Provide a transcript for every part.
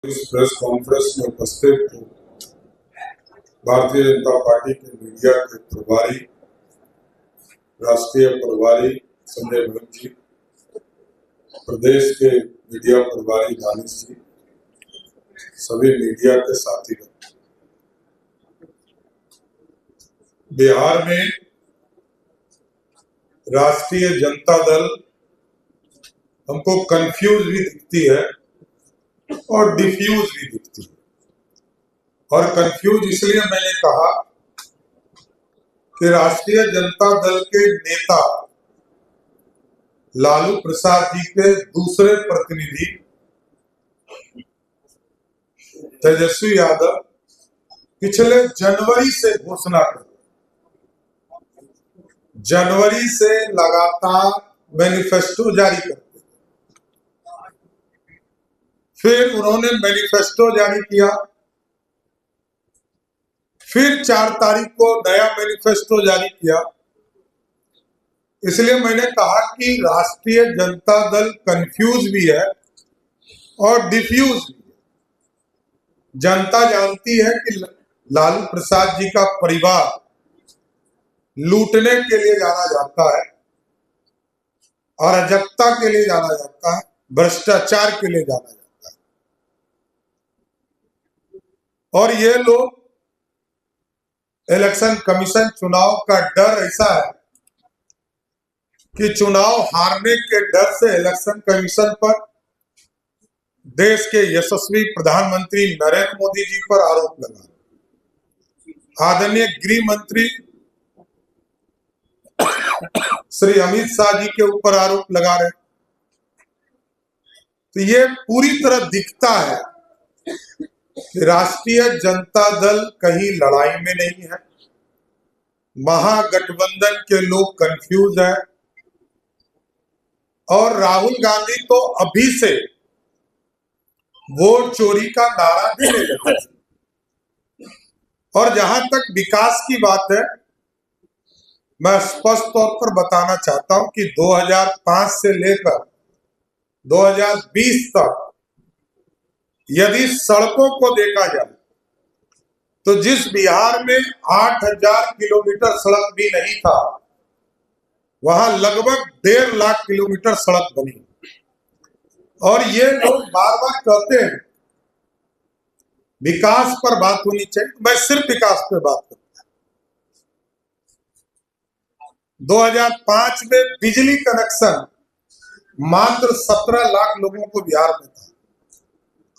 इस press conference में उपस्थित भारतीय जनता पार्टी के मीडिया के प्रभारी, राष्ट्रीय प्रभारी संजय भगत जी, प्रदेश के मीडिया प्रभारी दानिश जी, सभी मीडिया के साथी। बिहार में राष्ट्रीय जनता दल हमको कंफ्यूज भी दिखती है और डिफ्यूज भी दिखती है। और कंफ्यूज इसलिए मैंने कहा कि राष्ट्रीय जनता दल के नेता लालू प्रसाद जी के दूसरे प्रतिनिधि तेजस्वी यादव पिछले जनवरी से घोषणा कर, जनवरी से लगातार मैनिफेस्टो जारी करते, फिर उन्होंने मैनिफेस्टो जारी किया, फिर 4 तारीख को नया मैनिफेस्टो जारी किया। इसलिए मैंने कहा कि राष्ट्रीय जनता दल कंफ्यूज भी है और डिफ्यूज भी है। जनता जानती है कि लालू प्रसाद जी का परिवार लूटने के लिए जाना जाता है, अराजकता के लिए जाना जाता है, भ्रष्टाचार के लिए जाना जाता है। और ये लोग इलेक्शन कमीशन चुनाव का डर ऐसा है कि चुनाव हारने के डर से इलेक्शन कमीशन पर, देश के यशस्वी प्रधानमंत्री नरेंद्र मोदी जी पर आरोप लगा, आदरणीय गृह मंत्री श्री अमित शाह जी के ऊपर आरोप लगा रहे। तो ये पूरी तरह दिखता है कि राष्ट्रीय जनता दल कहीं लड़ाई में नहीं है, महागठबंधन के लोग कंफ्यूज है। और राहुल गांधी तो अभी से वोट चोरी का नारा देने लगे। और जहां तक विकास की बात है, मैं स्पष्ट तौर पर बताना चाहता हूं कि 2005 से लेकर 2020 तक यदि सड़कों को देखा जाए तो जिस बिहार में 8000 किलोमीटर सड़क भी नहीं था, वहां लगभग 1.5 लाख किलोमीटर सड़क बनी। और ये लोग बार बार कहते हैं विकास पर बात होनी चाहिए, मैं सिर्फ विकास पे बात करता हूं। 2005 में बिजली कनेक्शन मात्र 17 लाख लोगों को बिहार में था।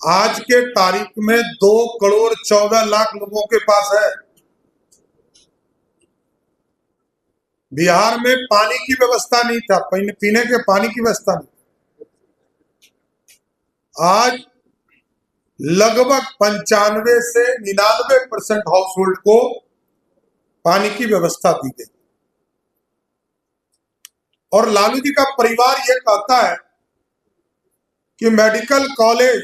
आज के तारीख में 2 करोड़ 14 लाख लोगों के पास है। बिहार में पानी की व्यवस्था नहीं था, पीने के पानी की व्यवस्था नहीं। आज लगभग 95 से 99% हाउस होल्ड को पानी की व्यवस्था दी गई। और लालू जी का परिवार यह कहता है कि मेडिकल कॉलेज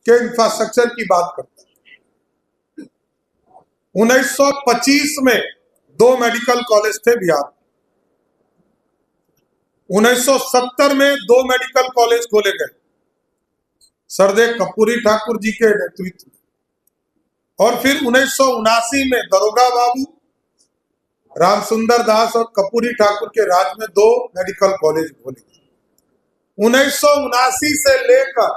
के इंफ्रास्ट्रक्चर की बात करता है। 1925 में 2 मेडिकल कॉलेज थे बिहार में। 1970 में 2 मेडिकल कॉलेज खोले गए सरदेव कपूरी ठाकुर जी के नेतृत्व में। और फिर 1979 में दरोगा बाबू, रामसुंदर दास और कपूरी ठाकुर के राज में 2 मेडिकल कॉलेज खोले गए। 1979 से लेकर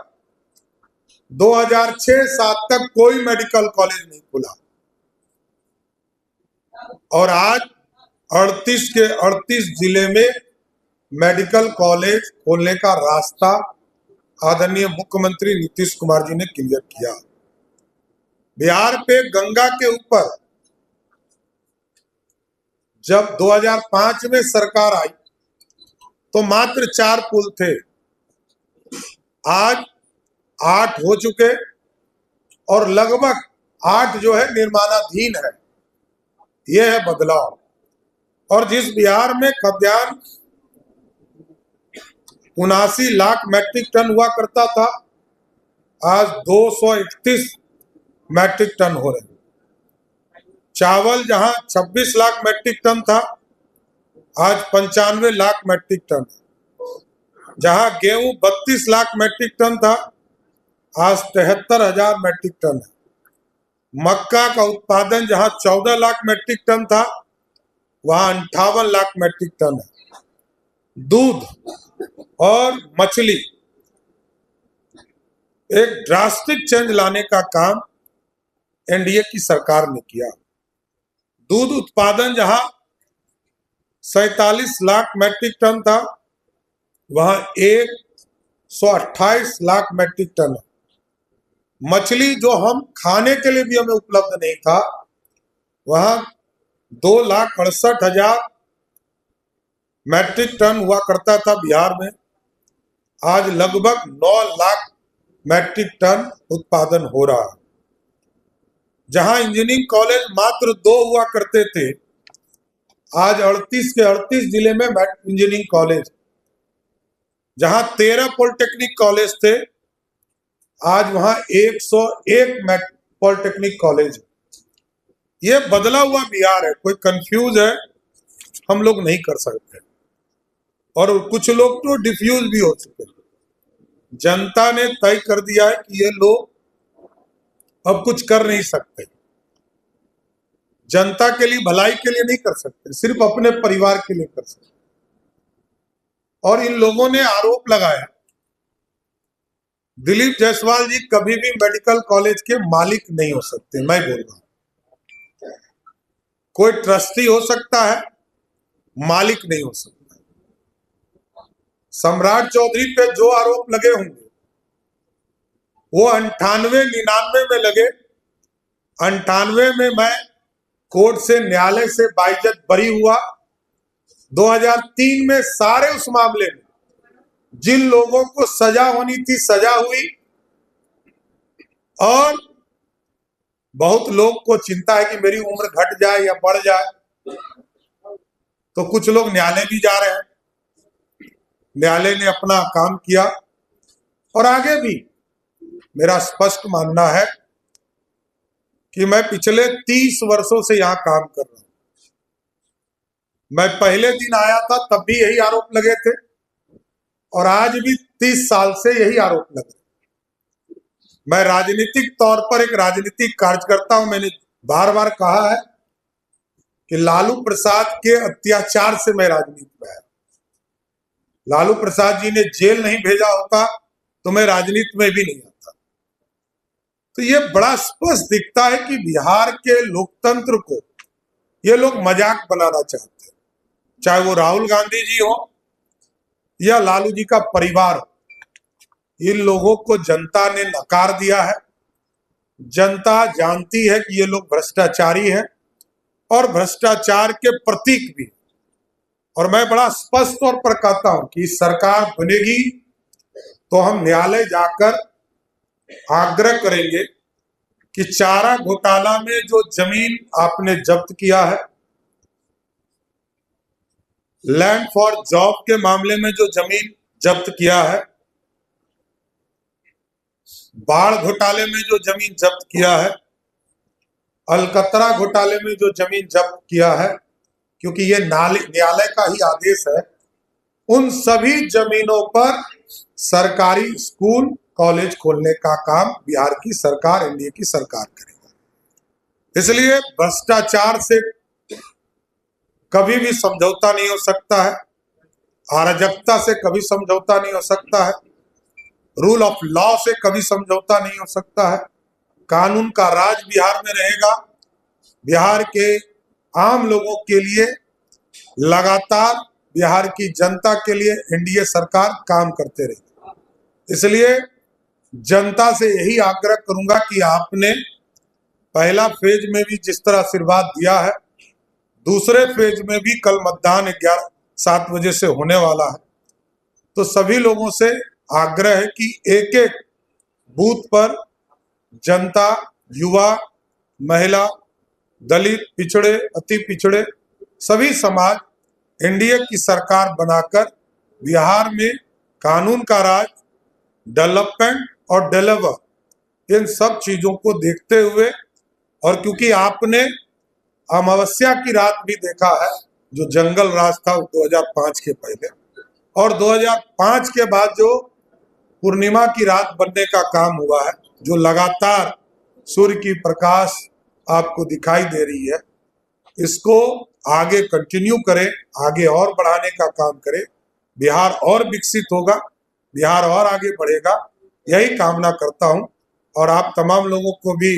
2006-07 तक कोई मेडिकल कॉलेज नहीं खुला। और आज 38 के 38 जिले में मेडिकल कॉलेज खोलने का रास्ता आदरणीय मुख्यमंत्री नीतीश कुमार जी ने क्लियर किया। बिहार पे गंगा के ऊपर जब 2005 में सरकार आई तो मात्र 4 पुल थे, आज 8 हो चुके और लगभग 8 जो है निर्माणाधीन है। यह है बदलाव। और जिस बिहार में खाद्यान्न 79 लाख मैट्रिक टन हुआ करता था, आज 231 मैट्रिक टन हो रहे हैं। चावल जहां 26 लाख मैट्रिक टन था, आज 95 लाख मैट्रिक टन। जहां गेहूं 32 लाख मैट्रिक टन था, आज 73,000 मैट्रिक टन है। मक्का का उत्पादन जहां 14 लाख मैट्रिक टन था, वहां 58 लाख मैट्रिक टन है। दूध और मछली, एक ड्रास्टिक चेंज लाने का काम एनडीए की सरकार ने किया। दूध उत्पादन जहां 47 लाख मैट्रिक टन था, वहां 128 लाख मैट्रिक टन है। मछली जो हम खाने के लिए भी हमें उपलब्ध नहीं था, वहां 2,68,000 मैट्रिक टन हुआ करता था बिहार में। आज लगभग 9 लाख मैट्रिक टन उत्पादन हो रहा है। जहां इंजीनियरिंग कॉलेज मात्र 2 हुआ करते थे, आज 38 के 38 जिले में इंजीनियरिंग कॉलेज। जहां 13 पॉलिटेक्निक कॉलेज थे, आज वहां 101 पॉलिटेक्निक कॉलेज। ये बदला हुआ बिहार है। कोई कंफ्यूज है, हम लोग नहीं कर सकते, और कुछ लोग तो डिफ्यूज भी हो चुके हैं। जनता ने तय कर दिया है कि ये लोग अब कुछ कर नहीं सकते, जनता के लिए, भलाई के लिए नहीं कर सकते, सिर्फ अपने परिवार के लिए कर सकते। और इन लोगों ने आरोप लगाया, दिलीप जायसवाल जी कभी भी मेडिकल कॉलेज के मालिक नहीं हो सकते। मैं बोल रहा हूं, कोई ट्रस्टी हो सकता है, मालिक नहीं हो सकता। सम्राट चौधरी पे जो आरोप लगे होंगे, वो 98-99 में लगे। 98 में मैं कोर्ट से, न्यायालय से बाइज्जत बरी हुआ। 2003 में सारे उस मामले में जिन लोगों को सजा होनी थी, सजा हुई। और बहुत लोग को चिंता है कि मेरी उम्र घट जाए या बढ़ जाए, तो कुछ लोग न्यायालय भी जा रहे हैं। न्यायालय ने अपना काम किया, और आगे भी मेरा स्पष्ट मानना है कि मैं पिछले 30 वर्षों से यहां काम कर रहा हूं। मैं पहले दिन आया था तब भी यही आरोप लगे थे, और आज भी 30 साल से यही आरोप लगे। मैं राजनीतिक तौर पर एक राजनीतिक कार्यकर्ता हूं। मैंने बार बार कहा है कि लालू प्रसाद के अत्याचार से मैं राजनीति में आया। लालू प्रसाद जी ने जेल नहीं भेजा होता तो मैं राजनीति में भी नहीं आता। तो ये बड़ा स्पष्ट दिखता है कि बिहार के लोकतंत्र को ये लोग मजाक बनाना चाहते हैं, चाहे वो राहुल गांधी जी हो या लालू जी का परिवार हो। इन लोगों को जनता ने नकार दिया है। जनता जानती है कि ये लोग भ्रष्टाचारी हैं और भ्रष्टाचार के प्रतीक भी। और मैं बड़ा स्पष्ट तौर पर कहता हूं कि सरकार बनेगी तो हम न्यायालय जाकर आग्रह करेंगे कि चारा घोटाला में जो जमीन आपने जब्त किया है, लैंड फॉर जॉब के मामले में जो जमीन जब्त किया है, बाढ़ घोटाले में जो जमीन जब्त किया है, अलकतरा घोटाले में जो जमीन जब्त किया है, क्योंकि ये न्यायालय का ही आदेश है, उन सभी जमीनों पर सरकारी स्कूल कॉलेज खोलने का काम बिहार की सरकार, एनडीए की सरकार करेगी। इसलिए भ्रष्टाचार से कभी भी समझौता नहीं हो सकता है, अराजकता से कभी समझौता नहीं हो सकता है, रूल ऑफ लॉ से कभी समझौता नहीं हो सकता है। कानून का राज बिहार में रहेगा। बिहार के आम लोगों के लिए लगातार बिहार की जनता के लिए एनडीए सरकार काम करते रहेगी। इसलिए जनता से यही आग्रह करूंगा कि आपने पहला फेज में भी जिस तरह आशीर्वाद दिया है, दूसरे फेज में भी कल मतदान 7 बजे से होने वाला है, तो सभी लोगों से आग्रह है कि एक एक बूथ पर जनता, युवा, महिला, दलित, पिछड़े, अति पिछड़े, सभी समाज एनडीए की सरकार बनाकर बिहार में कानून का राज, डेवलपमेंट और डिलीवर, इन सब चीजों को देखते हुए, और क्योंकि आपने अमावस्या की रात भी देखा है, जो जंगल राज था 2005 के पहले, और 2005 के बाद जो पूर्णिमा की रात बनने का काम हुआ है, जो लगातार सूर्य की प्रकाश आपको दिखाई दे रही है, इसको आगे कंटिन्यू करें, आगे और बढ़ाने का काम करें। बिहार और विकसित होगा, बिहार और आगे बढ़ेगा, यही कामना करता हूं। और आप तमाम लोगों को भी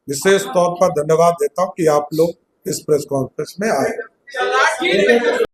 विशेष तौर पर धन्यवाद देता हूं कि आप लोग इस प्रेस कॉन्फ्रेंस में आए।